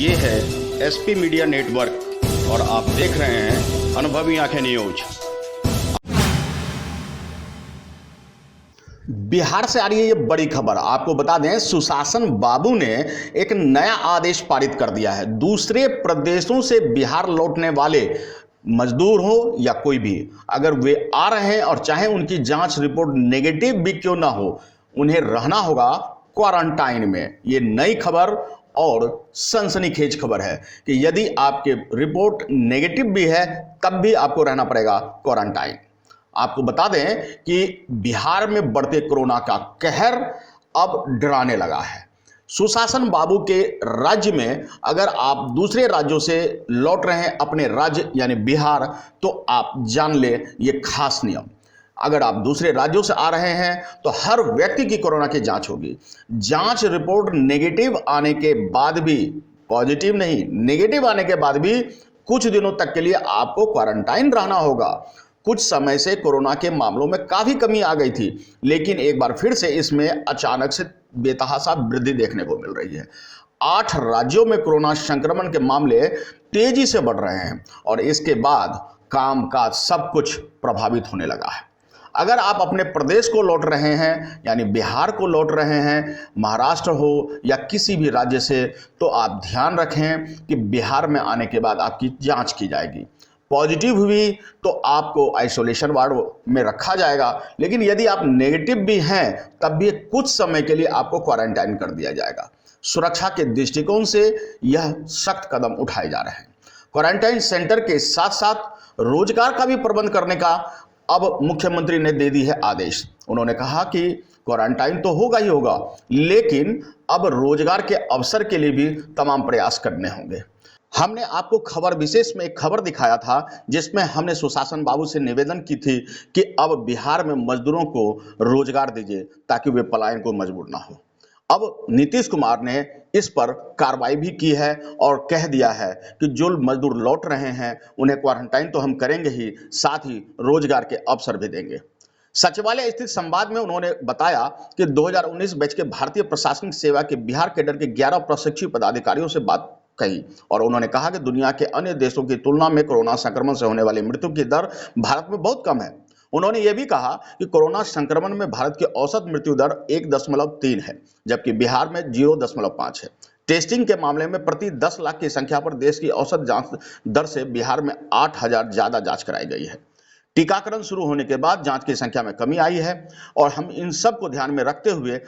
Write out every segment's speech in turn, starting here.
ये है SP media network और आप देख रहे हैं अनुभवी आंखें न्यूज। बिहार से आ रही है ये बड़ी खबर। आपको बता दें, सुशासन बाबू ने एक नया आदेश पारित कर दिया है। दूसरे प्रदेशों से बिहार लौटने वाले मजदूर हो या कोई भी, अगर वे आ रहे हैं और चाहे उनकी जांच रिपोर्ट नेगेटिव भी क्यों ना हो, उन्हें रहना होगा क्वारंटाइन में। ये नई खबर और सनसनीखेज खबर है कि यदि आपके रिपोर्ट नेगेटिव भी है तब भी आपको रहना पड़ेगा क्वारंटाइन। आपको बता दें कि बिहार में बढ़ते कोरोना का कहर अब डराने लगा है। सुशासन बाबू के राज्य में अगर आप दूसरे राज्यों से लौट रहे हैं अपने राज्य यानी बिहार, तो आप जान ले ये खास नियम। अगर आप दूसरे राज्यों से आ रहे हैं तो हर व्यक्ति की कोरोना की जांच होगी। जांच रिपोर्ट नेगेटिव आने के बाद भी, पॉजिटिव नहीं नेगेटिव आने के बाद भी कुछ दिनों तक के लिए आपको क्वारंटाइन रहना होगा। कुछ समय से कोरोना के मामलों में काफी कमी आ गई थी, लेकिन एक बार फिर से इसमें अचानक से बेतहाशा वृद्धि देखने को मिल रही है। 8 राज्यों में कोरोना संक्रमण के मामले तेजी से बढ़ रहे हैं और इसके बाद काम काज सब कुछ प्रभावित होने लगा है। अगर आप अपने प्रदेश को लौट रहे हैं यानी बिहार को लौट रहे हैं, महाराष्ट्र हो या किसी भी राज्य से, तो आप ध्यान रखें कि बिहार में आने के बाद आपकी जांच की जाएगी। पॉजिटिव हुई तो आपको आइसोलेशन वार्ड में रखा जाएगा, लेकिन यदि आप नेगेटिव भी हैं तब भी कुछ समय के लिए आपको क्वारंटाइन कर दिया जाएगा। सुरक्षा के दृष्टिकोण से यह सख्त कदम उठाए जा रहे हैं। क्वारंटाइन सेंटर के साथ साथ रोजगार का भी प्रबंध करने का अब मुख्यमंत्री ने दे दी है आदेश। उन्होंने कहा कि क्वारंटाइन तो होगा ही होगा, लेकिन अब रोजगार के अवसर के लिए भी तमाम प्रयास करने होंगे। हमने आपको खबर विशेष में एक खबर दिखाया था जिसमें हमने सुशासन बाबू से निवेदन की थी कि अब बिहार में मजदूरों को रोजगार दीजिए ताकि वे पलायन को मजबूर ना हो। अब नीतीश कुमार ने इस पर कार्रवाई भी की है और कह दिया है कि जो मजदूर लौट रहे हैं उन्हें क्वारंटाइन तो हम करेंगे ही, साथ ही रोजगार के अवसर भी देंगे। सचिवालय स्थित संवाद में उन्होंने बताया कि 2019 बैच के भारतीय प्रशासनिक सेवा के बिहार कैडर के 11 प्रशिक्षित पदाधिकारियों से बात कही और उन्होंने कहा कि दुनिया के अन्य देशों की तुलना में कोरोना संक्रमण से होने वाली मृत्यु की दर भारत में बहुत कम है। उन्होंने यह भी कहा कि कोरोना संक्रमण में भारत की औसत मृत्यु दर 1.3 है, जबकि बिहार में 0.5 है। टेस्टिंग के मामले में प्रति 10 लाख की संख्या पर देश की औसत जांच दर से बिहार में 8,000 ज्यादा जांच कराई गई है। टीकाकरण शुरू होने के बाद जांच की संख्या में कमी आई है और हम इन सब को ध्यान में रखते हुए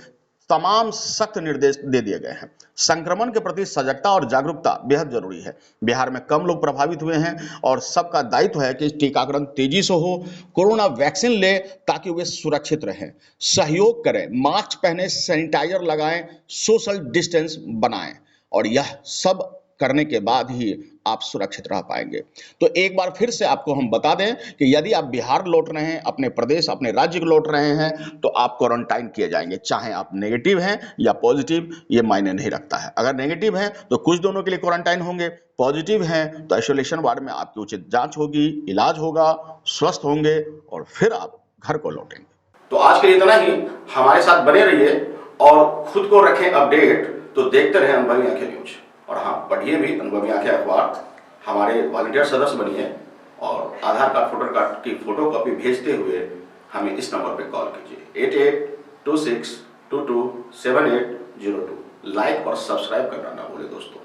तमाम सख्त निर्देश दे दिए गए हैं। संक्रमण के प्रति सजगता और जागरूकता बेहद जरूरी है। बिहार में कम लोग प्रभावित हुए हैं और सबका दायित्व है कि टीकाकरण तेजी से हो, कोरोना वैक्सीन ले ताकि वे सुरक्षित रहें। सहयोग करें, मास्क पहने, सैनिटाइजर लगाएं, सोशल डिस्टेंस बनाएं और यह सब करने के बाद ही आप सुरक्षित रह पाएंगे। तो एक बार फिर से आपको हम बता दें कि यदि आप बिहार लौट रहे हैं, अपने प्रदेश अपने राज्य को लौट रहे हैं, तो आप क्वारंटाइन किए जाएंगे। चाहे आप नेगेटिव हैं या पॉजिटिव, ये मायने नहीं रखता है। अगर नेगेटिव हैं तो कुछ दिनों के लिए क्वारंटाइन होंगे, पॉजिटिव हैं तो आइसोलेशन वार्ड में आपकी उचित जांच होगी, इलाज होगा, स्वस्थ होंगे और फिर आप घर को लौटेंगे। तो आज के लिए इतना ही। हमारे साथ बने रहिए और खुद को रखें अपडेट। तो देखते रहें अनुभवी आंखें न्यूज और हाँ, पढ़िए भी अनुभवी आंखें अखबार। हमारे वॉलंटियर सदस्य बनिए और आधार कार्ड, वोटर कार्ड की फोटो कॉपी भेजते हुए हमें इस नंबर पर कॉल कीजिए 8826227802। लाइक और सब्सक्राइब करना ना भूलें दोस्तों।